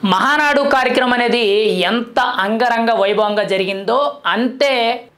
మహానాడు కార్యక్రమం అనేది ఎంత అంగరంగ వైభవంగా జరిగిందో అంతే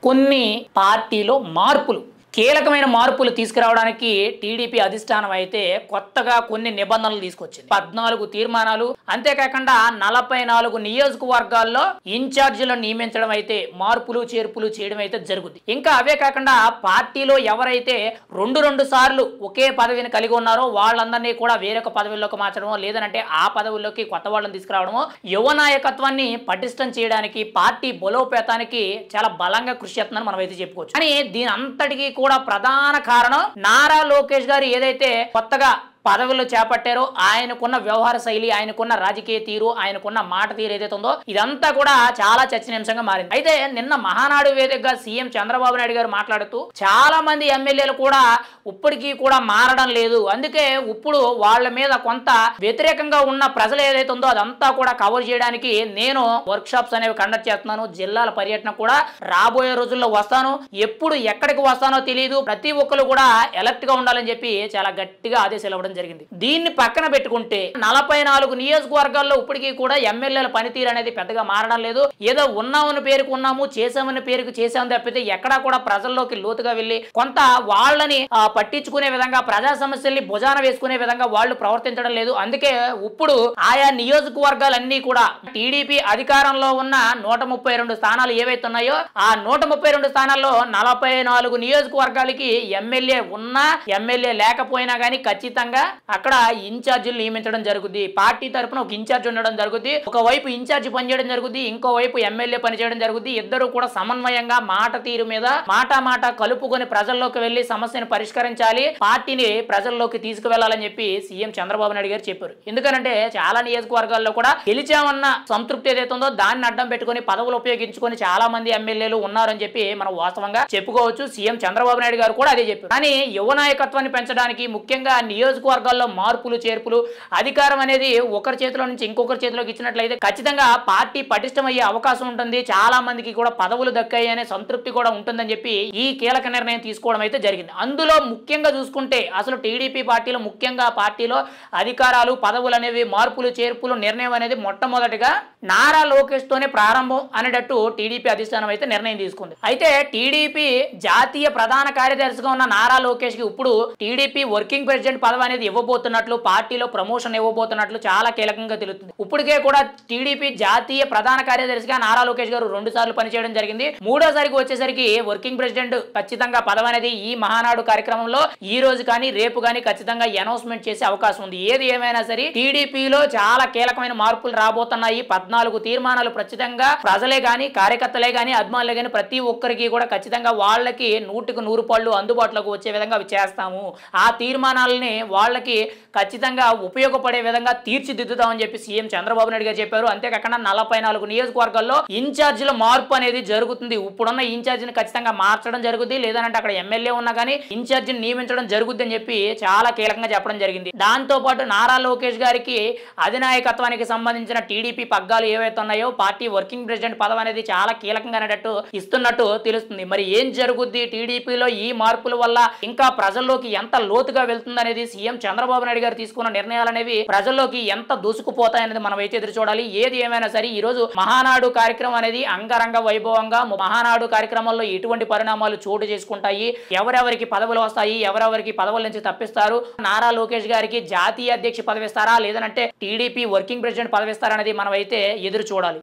కొన్ని పార్టీలో మార్పులు కీలకమైన మార్పులు తీసుకురావడానికి టీడీపీ అధిష్టానం అయితే కొత్తగా కొన్ని నిబంధనలు తీసుకొచ్చింది 14 తీర్మానాలు అంతేకాకుండా 44 నియోజకవర్గాల్లో ఇన్ఛార్జీలను నియమించడం అయితే మార్పులు చేర్పులు చేయడం అయితే జరుగుతుంది ఇంకా అవే కాకుండా పార్టీలో ఎవరైతే రెండు సార్లు ఒకే పదవిని కలిగి ఉన్నారో వాళ్ళందరినీ కూడా వేరొక పదవిలోకి మార్చడమో లేదంటే ఆ పదవుల్లోకి కొత్త వాళ్ళని తీసుకురావడమో యువ నాయకత్వాన్ని పటిష్టం చేయడానికి పార్టీ బలోపేతానికి చాలా బలంగా కృషి చేస్తుందని మనం అయితే చెప్పుకోవచ్చు కానీ దీని అంతటికీ కూడా ప్రధాన కారణం నారా లోకేష్ గారు ఏదైతే కొత్తగా పదవులు చేపట్టారో ఆయనకున్న వ్యవహార శైలి ఆయనకున్న రాజకీయ తీరు ఆయనకున్న మాట తీరు ఏదైతే ఉందో ఇదంతా కూడా చాలా చర్చనీయాంశంగా మారింది అయితే నిన్న మహానాడు వేదికగా సీఎం చంద్రబాబు నాయుడు గారు మాట్లాడుతూ చాలా మంది ఎమ్మెల్యేలు కూడా ఇప్పటికీ కూడా మారడం లేదు అందుకే ఇప్పుడు వాళ్ళ మీద కొంత వ్యతిరేకంగా ఉన్న ప్రజలు ఏదైతే ఉందో అదంతా కూడా కవర్ చేయడానికి నేను వర్క్ షాప్స్ అనేవి కండక్ట్ చేస్తున్నాను జిల్లాల పర్యటన కూడా రాబోయే రోజుల్లో వస్తాను ఎప్పుడు ఎక్కడికి వస్తానో తెలియదు ప్రతి ఒక్కరు కూడా ఎలర్ట్ గా ఉండాలని చెప్పి చాలా గట్టిగా ఆదేశాలు ఇవ్వడం జరిగింది దీన్ని పక్కన పెట్టుకుంటే 44 నియోజకవర్గాల్లో ఇప్పటికీ కూడా ఎమ్మెల్యేల పనితీరు అనేది పెద్దగా మారడం లేదు ఏదో ఉన్నామని పేరుకు ఉన్నాము చేసామని పేరుకు చేసామని తప్పితే ఎక్కడా కూడా ప్రజల్లోకి లోతుగా వెళ్ళి కొంత వాళ్ళని పట్టించుకునే విధంగా ప్రజా సమస్యల్ని భుజాన వేసుకునే విధంగా వాళ్ళు ప్రవర్తించడం లేదు అందుకే ఇప్పుడు ఆయా నియోజకవర్గాలన్నీ కూడా టీడీపీ అధికారంలో ఉన్న 132 స్థానాలు ఏవైతే ఉన్నాయో ఆ 132 స్థానాల్లో 44 నియోజకవర్గాలకి ఎమ్మెల్యే ఉన్నా ఎమ్మెల్యే లేకపోయినా కానీ ఖచ్చితంగా అక్కడ ఇన్ఛార్జీలు నియమించడం జరుగుతుంది పార్టీ తరఫున ఒక ఇన్ఛార్జ్ ఉండడం జరుగుతుంది ఒకవైపు ఇన్ఛార్జ్ పనిచేయడం జరుగుతుంది ఇంకోవైపు ఎమ్మెల్యే పనిచేయడం జరుగుతుంది ఇద్దరు కూడా సమన్వయంగా మాట తీరు మీద మాట కలుపుకొని ప్రజల్లోకి వెళ్లి సమస్యను పరిష్కరించాలి పార్టీని ప్రజల్లోకి తీసుకువెళ్లాలని చెప్పి సీఎం చంద్రబాబు నాయుడు గారు చెప్పారు ఎందుకంటే చాలా నియోజకవర్గాల్లో కూడా గెలిచామన్న సంతృప్తి ఏదైతే ఉందో దాన్ని అడ్డం పెట్టుకుని పదవులు ఉపయోగించుకొని చాలా మంది ఎమ్మెల్యేలు ఉన్నారని చెప్పి మనం వాస్తవంగా చెప్పుకోవచ్చు సీఎం చంద్రబాబు నాయుడు గారు కూడా అదే చెప్పారు కానీ యువ నాయకత్వాన్ని పెంచడానికి ముఖ్యంగా నియోజకవర్గాల్లో మార్పులు చేర్పులు అధికారం అనేది ఒకరి చేతిలో నుంచి ఇంకొకరి చేతిలోకి ఇచ్చినట్లయితే ఖచ్చితంగా పార్టీ పటిష్టమయ్యే అవకాశం ఉంటుంది చాలా మందికి కూడా పదవులు దక్కాయి అనే సంతృప్తి కూడా ఉంటుందని చెప్పి ఈ కీలక నిర్ణయం తీసుకోవడం అయితే జరిగింది అందులో ముఖ్యంగా చూసుకుంటే అసలు టీడీపీ పార్టీలో ముఖ్యంగా పార్టీలో అధికారాలు పదవులు అనేవి మార్పులు చేర్పులు నిర్ణయం అనేది మొట్టమొదటిగా నారా లోకేష్ తోనే ప్రారంభం అనేటట్టు టీడీపీ అధిష్టానం అయితే నిర్ణయం తీసుకుంది అయితే టీడీపీ జాతీయ ప్రధాన కార్యదర్శిగా ఉన్న నారా లోకేష్ కి ఇప్పుడు టీడీపీ వర్కింగ్ ప్రెసిడెంట్ పదవి అనేది ఇవ్వబోతున్నట్లు పార్టీలో ప్రమోషన్ ఇవ్వబోతున్నట్లు చాలా కీలకంగా తెలుస్తుంది ఇప్పటికే కూడా టీడీపీ జాతీయ ప్రధాన కార్యదర్శిగా నారా లోకేష్ గారు 2 సార్లు పనిచేయడం జరిగింది మూడోసారికి వచ్చేసరికి వర్కింగ్ ప్రెసిడెంట్ ఖచ్చితంగా పదవి అనేది ఈ మహానాడు కార్యక్రమంలో ఈ రోజు కానీ రేపు కానీ ఖచ్చితంగా అనౌన్స్మెంట్ చేసే అవకాశం ఉంది ఏది ఏమైనా సరే టీడీపీలో చాలా కీలకమైన మార్పులు రాబోతున్నాయి 14 తీర్మానాలు ఖచ్చితంగా ప్రజలే గాని కార్యకర్తలే గాని అభిమానులే గాని ప్రతి ఒక్కరికి కూడా ఖచ్చితంగా వాళ్ళకి 100కి 100 పళ్ళు అందుబాటులోకి వచ్చే విధంగా అవి చేస్తాము ఆ తీర్మానాలని వాళ్ళకి ఖచ్చితంగా ఉపయోగపడే విధంగా తీర్చిదిద్దుతామని చెప్పి సీఎం చంద్రబాబు నాయుడు గారు చెప్పారు అంతేకాకుండా 44 నియోజకవర్గాల్లో ఇన్ఛార్జీల మార్పు అనేది జరుగుతుంది ఇప్పుడున్న ఇన్ఛార్జిని ఖచ్చితంగా మార్చడం జరుగుతుంది లేదంటే అక్కడ ఎమ్మెల్యే ఉన్నా కానీ ఇన్ఛార్జిని నియమించడం జరుగుతుంది అని చెప్పి చాలా కీలకంగా చెప్పడం జరిగింది దాంతో పాటు నారా లోకేష్ గారికి అధినాయకత్వానికి సంబంధించిన టీడీపీ పగ్గాలు ఏవైతే ఉన్నాయో పార్టీ వర్కింగ్ ప్రెసిడెంట్ పదవి అనేది చాలా కీలకంగా అనేటట్టు ఇస్తున్నట్టు తెలుస్తుంది మరి ఏం జరుగుద్ది టీడీపీలో ఈ మార్పుల వల్ల ఇంకా ప్రజల్లోకి ఎంత లోతుగా వెళ్తుంది అనేది సీఎం చంద్రబాబు నాయుడు గారు తీసుకున్న నిర్ణయాలు అనేవి ప్రజల్లోకి ఎంత దూసుకుపోతాయనేది మనం అయితే ఎదురు చూడాలి ఏది ఏమైనా సరే ఈ రోజు మహానాడు కార్యక్రమం అనేది అంగరంగ వైభవంగా మహానాడు కార్యక్రమంలో ఎటువంటి పరిణామాలు చోటు చేసుకుంటాయి ఎవరెవరికి పదవులు వస్తాయి ఎవరెవరికి పదవుల నుంచి తప్పిస్తారు నారా లోకేష్ గారికి జాతీయ అధ్యక్ష పదవి ఇస్తారా లేదంటే టీడీపీ వర్కింగ్ ప్రెసిడెంట్ పదవి ఇస్తారా అనేది మనం అయితే ఎదురు చూడాలి